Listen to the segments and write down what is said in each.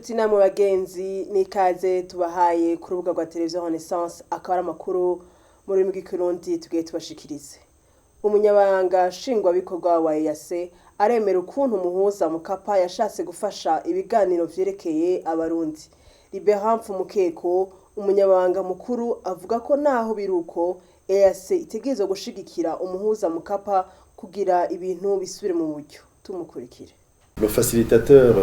Nshuti namwe bagenzi nikaze tubahaye ku rubuga rwa televiziyo Renaissance akaba ari amakuru mu rurimi rw'ikirundi tugiye tubashikirize. Umunyabanga nshingwabikorwa wa EAC aremera ukuntu umuhuza Mukapa yashatse gufasha ibiganiro vyerekeye abarundi. Libera Mfumukeko umunyabanga mukuru avuga ko naho biruko EAC itegerezwa gushigikira umuhuza Mukapa kugira ibintu bisubire mu buryo. Tumukurikire. Le facilitateur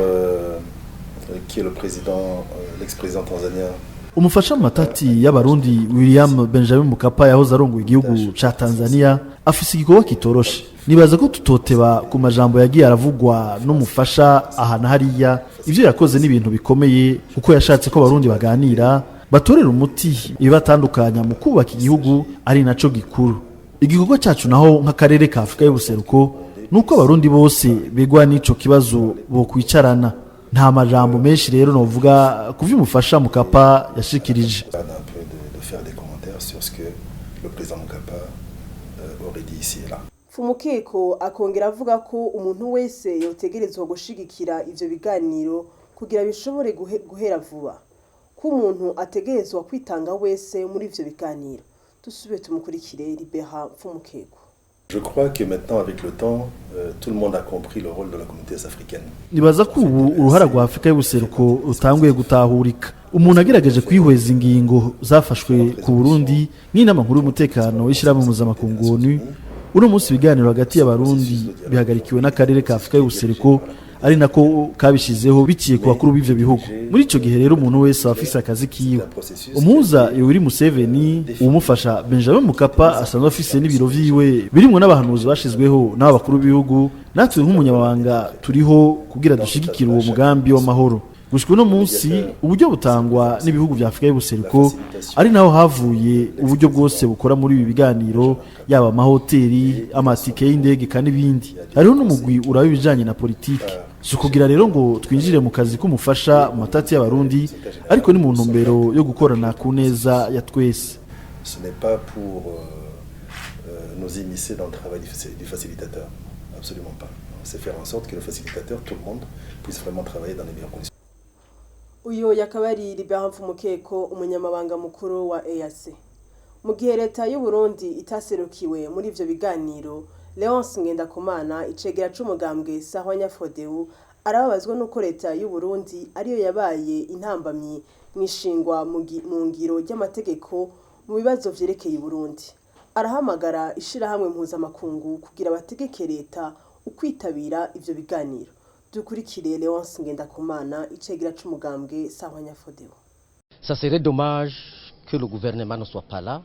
qui est le président, l'ex-président tanzanien. Umufasha matati y'abarundi William Benjamin Mukapa yahoze arongoye igihugu ca Tanzania afise igikorwa kitoroshe. Nibaza ko tutoteba ku majambo yagiye aravugwa n'umufasha ahana hariya ivyo yakoze n'ibintu bikomeye kuko yashatse ko abarundi baganira batorera umuti ibibatandukanya mu kubaka igihugu ari naco gikuru. Igikorwa cyacu naho nk'akarere ka Afrika y'ubuseruko nuko abarundi bose begwa n'ico kibazo bo kwicarana. Nta majambo menshi rero novuga kuvyo umufasha Mukapa yashikirije. Mfumukeko akongera avuga ko umuntu wese yotegerezwa gushigikira ivyo biganiro kugira bishobore guhera vuba. Ko umuntu ategerezwa kwitanga wese muri ivyo biganiro. Tusubire tumukurikire Libera Mfumukeko. Je crois que maintenant avec le temps tout le monde a compris le rôle de la communauté africaine. Nibaza ko uruhara rwa Afrika y'ubuseruko rutanguye gutahurika. Umuntu agerageje kwihweza ingingo zafashwe ku Burundi n'inama nkuru y'umutekano y'ishirahamwe mpuzamakungu ONU. Uno munsi ibiganiro hagati y'abarundi bihagarikiwe n'akarere ka Afrika y'ubuseruko ari nako kabishizeho biciye ku bakuru b'ivyo bihugu. Muri ico gihe rero umuntu wese afise akazi kiwe. Umuhuza Yoweri Museveni umufasha Benjamin Mukapa asanzwe afise n'ibiro vyiwe birimwo n'abahanuzi bashizweho n'abakuru b'ibihugu natwe nk'umunyamabanga turiho kugira dushigikira uwo mugambi w'amahoro. Gushika no munsi uburyo butangwa n'ibihugu vya Afrika y'ubuseruko ari naho havuye uburyo bwose bukora muri ibi biganiro yaba amahoteli amatike y'indege kandi bindi. Hariho n'umugwi uraba ibijanye na politike. Sukugira rero ngo twinjire mu kazi k'umufasha mu matati y'abarundi ariko ni mu ntumbero yo gukorana ku neza ya twese. Ce n'est pas pour nous immiscer dans le travail du facilitateur, absolument pas. C'est faire en sorte que le facilitateur, tout le monde, puisse vraiment travailler dans les meilleures conditions. Uyo yakabari Libera Mfumukeko umunyamabanga mukuru wa EAC. Mu gihe leta y'u Burundi itaserukiwe muri ivyo biganiro, Leonce Ngendakumana icegera c'umugambwe Sahwanya Frodeu arababazwa nuko leta y'u Burundi ariyo yabaye intambamyi mwishingwa mu ngiro ry'amategeko mu bibazo vyerekeye u Burundi. Arahamagara ishirahamwe mpuzamakungu kugira bategeke leta ukwitabira ivyo biganiro. Dukurikire Leonce Ngendakumana icegera c'umugambwe Sahwanya Frodeu. Ça serait dommage que le gouvernement ne soit pas là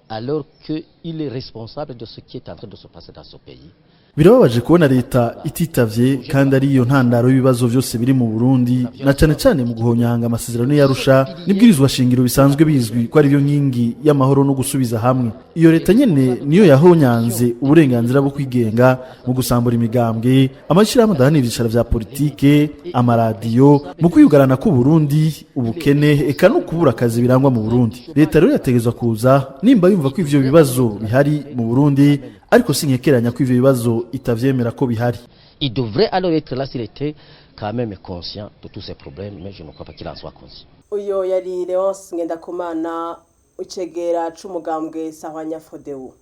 alors qu'il est responsable de ce qui est en train de se passer dans ce pays. Birababaje kubona leta ititavye kandi ari iyo ntandaro y'ibibazo byose biri mu Burundi na cyane cyane mu guhonyanga amasezerano y'Arusha nibwirizwa shingiro bisanzwe bizwi ko ari byo nkingi y'amahoro no gusubiza hamwe. Iyo leta nyene niyo yahonyanze uburenganzira bwo kwigenga mu gusambura imigambwe amashirahamwe adahana ibicaro vya politike amaradiyo mu kwiyugarana ku Burundi ubukene eka no kubura akazi birangwa mu Burundi. Leta rero yategezwa kuza nimba yumva ko ivyo bibazo bihari mu Burundi ariko sinkekeranya ko ivyo bibazo itavyemera ko bihari. Il devrait alors être là s'il était quand même conscient de tous ces problèmes, mais je ne crois pas qu'il en soit conscient. Uyo yari Leonce Ngendakumana icegera c'umugambwe Sahwanya Frodeu.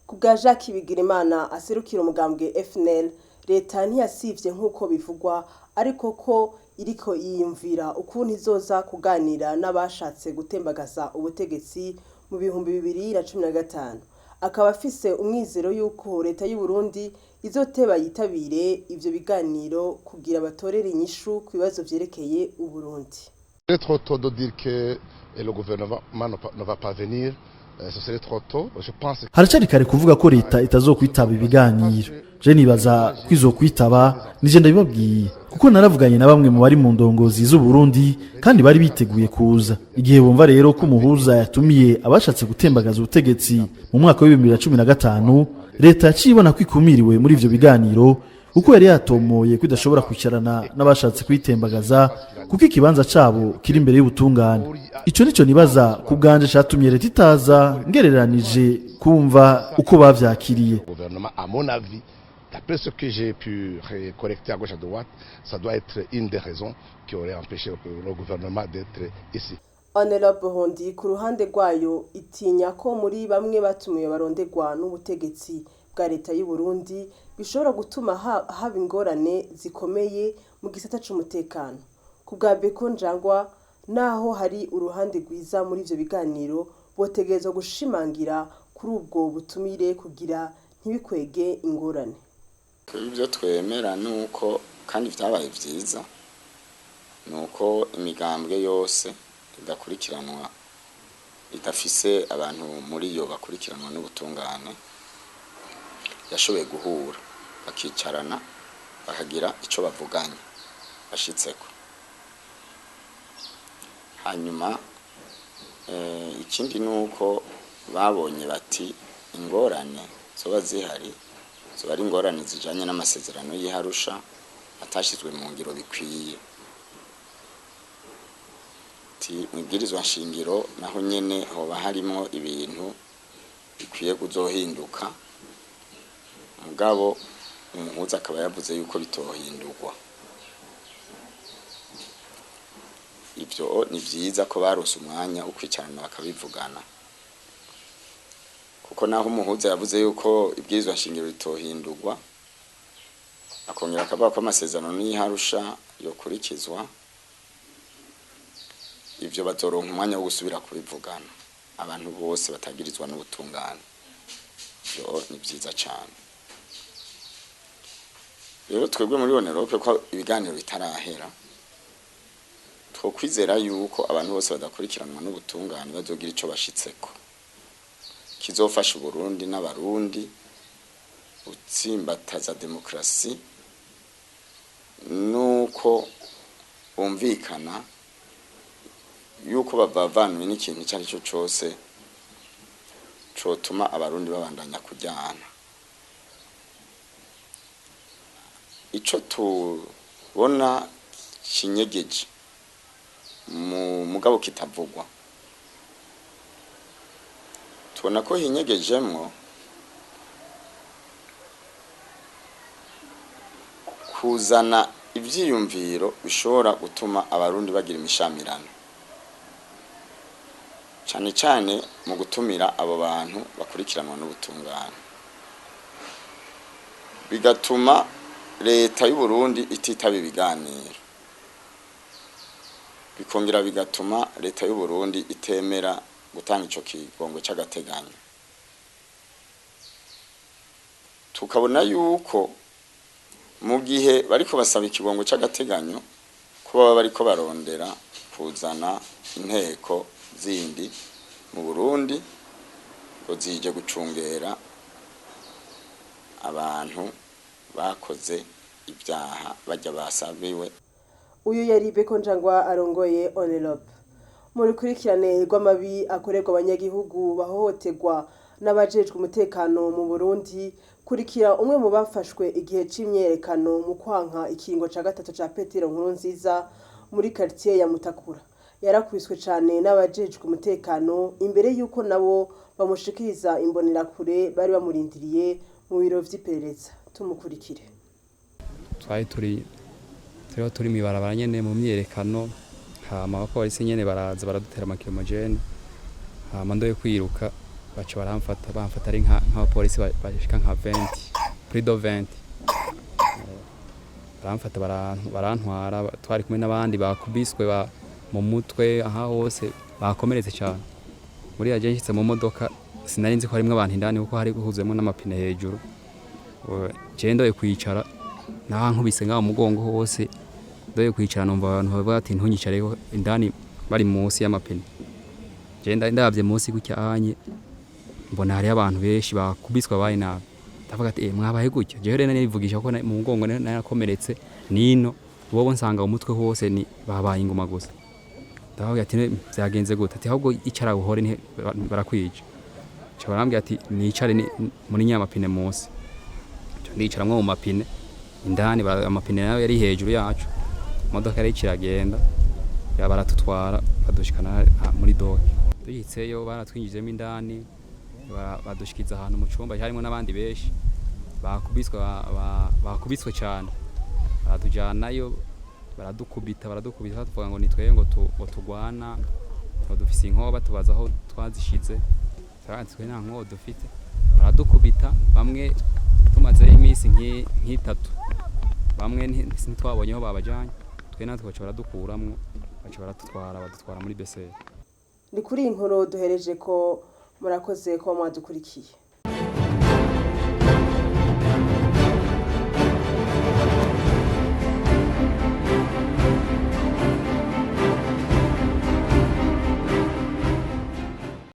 Kubwa Jacques Bigirimana aserukira umugambwe FNL, leta ntiyasivye nkuko bivugwa ariko ko iriko yiyumvira ukuntu izoza kuganira n'abashatse gutembagaza ubutegetsi mu 2015. Akaba afise umwizero yuko leta y'u Burundi izoteba yitabire ivyo biganiro kugira batorere inyishu ku bibazo vyerekeye u Burundi. C'est trop tôt de dire que le gouvernement ne va pas venir. Ce serait trop tôt. Je pense. Haracari kare kuvuga ko leta itazokwitaba ibiganiro. Je nibaza kwizokwitaba nije ndabibabwiye kuko naravuganye na bamwe mu bari mu ndongozi z'u Burundi kandi bari biteguye kuza. Igihe bumva rero ko umuhuza yatumiye abashatse gutembagaza ubutegetsi mu mwaka wa 2015 leta yacibona kwikumiriwe muri ivyo biganiro uko yari yatomoye kwidashobora kwicarana n'abashatse kwitembagaza kuko ikibanza cabo kiri imbere y'ubutungane. Ico nico nibaza ku bwanje catumye leta itaza ngereranije kumva uko bavyakiriye. Gouvernement à mon avis n'a D'après ce que j'ai pu collecter à gauche à droite, ça doit être une des raisons qui aurait empêché le gouvernement d'être ici. Honorable Burundi ku ruhande rwayo itinya ko muri bamwe batumiwe barondegwa n'ubutegetsi bwa leta y'u Burundi bishobora gutuma haba ingorane zikomeye mu gisata c'umutekano. Ku bwa Beko Njangwa naho hari uruhande rwiza muri ivyo biganiro botegerezwa gushimangira kuri ubwo butumire kugira ntibikwege ingorane. Ibyo twemera nuko kandi vyabaye vyiza nuko imigambwe yose idakurikiranwa idafise abantu muri yo bakurikiranwa n'ubutungane yashoboye guhura bakicarana bakagira ico bavuganye bashitseko. Hanyuma ikindi nuko babonye bati ingorane zoba zihari zoba ari ingorane zijanye n'amasezerano y'Arusha atashizwe mu ngiro bikwiye. Mwibwirizwa nshingiro naho nyene hoba harimo ibintu bikwiye kuzohinduka, mugabo umuhuza akaba yavuze yuko bitohindurwa. Ivyo ni vyiza ko barose umwanya wo kwicarana bakabivugana, kuko naho umuhuza yavuze yuko ibwirizwa nshingiro bitohindurwa akongera akavuga ko amasezerano y'Arusha yokurikizwa, ivyo bazoronka umwanya wo gusubira kubivugana abantu bose batagirizwa n'ubutungane. Ivyo ni vyiza cyane. Rero twebwe muri Onerope ko ibiganiro bitarahera twokwizera yuko abantu bose badakurikiranwa n'ubutungane bazogira ico bashitseko kizofasha Burundi n'abarundi utsimbataza demokrasi nuko bumvikana yuko bavanwe n'ikintu cyari cyo cyose cotuma abarundi babandanya kujyana. Ico tubona kinyegeje mu mugabo kitavugwa, tubona ko hinyegejemwo kuzana ivyiyumviro bishobora gutuma abarundi bagira imishamirano, cyane cyane mu gutumira abo bantu bakurikiranwa n'ubutungane, bigatuma leta y'u Burundi ititaba ibiganiro, bikongera bigatuma leta y'u Burundi itemera gutanga ico kigongo c'agateganyo. Tukabona yuko mu gihe bariko basaba ikigongo c'agateganyo ko baba bariko barondera kuzana inteko zindi mu Burundi ngo zije gucungera abantu bakoze ibyaha bajya basabiwe. Uyu yari Beko Njangwa arongoye Onerope. Muri kurikirane rw'amabi akorerwa abanyagihugu bahohoterwa n'abajejwe umutekano mu Burundi, kurikira umwe mu bafashwe igihe c'imyerekano mu kwanka ikingo ca gatatu ca Petero Nkurunziza muri quartier ya Mutakura. Yarakwiswe cyane n'abajejwe umutekano imbere yuko nabo bamushikiriza imbonerakure bari bamurindiriye mu biro vy'iperereza. Tumukurikire. Twari turi mibarabara nyene mu myerekano, hama abapolisi nyene baraza baradutera amakiromojene, hama ndoye kwiruka baca bamfata ari nk'abapolisi bashika nka 20 plus de 20 baramfata barantwara. Twari kumwe n'abandi bakubiswe mu mutwe aha hose bakomeretse cyane. Muri yaje nshitse mu modoka sinari nzi ko harimwe abantu indani kuko hari guhuzemo n'amapine hejuru. Je ndoye kwicara naho nkubise ngaho mugongo hose, ndoye kwicara numva abantu bavuga ati ntunyicareho indani bari munsi y'amapine. Je ndavye munsi gucyanye mbona hari abantu benshi bakubiswa bayi nabi. Ndavuga ati mwabaye gutyo. Je rero narivugisha ko mu mugongo narakomeretse nino, wowe nsanga umutwe hose ni babaye ingoma gusa. Ndavuga ati byagenze gute? Ati ahubwo icara uhore barakwije. Cyo barambye ati nicare muri nyamapine munsi. Ndicaramwe mu mapine indani, amapine nayo yari hejuru yacu. Imodoka yari kiragenda baratutwara badushikana muri doke. Tuyitseyo baratwinjizemo indani badushikiza ahantu mu cyumba harimo n'abandi benshi. bakubiswe cyane baratujyanayo baradukubita tuvuga ngo nitweye ngo tugwana ngo dufise inkoba tubaza aho twazishize twe nta nkoba dufite baradukubita bamwe tumaze iminsi nk'itatu bamwe ntitwabonyeho babajyanye twe natwe baca baradukuramwo baca badutwara muri beseri. Ni kuri iyi nkuru duhereje ko murakoze ko mwadukurikiye.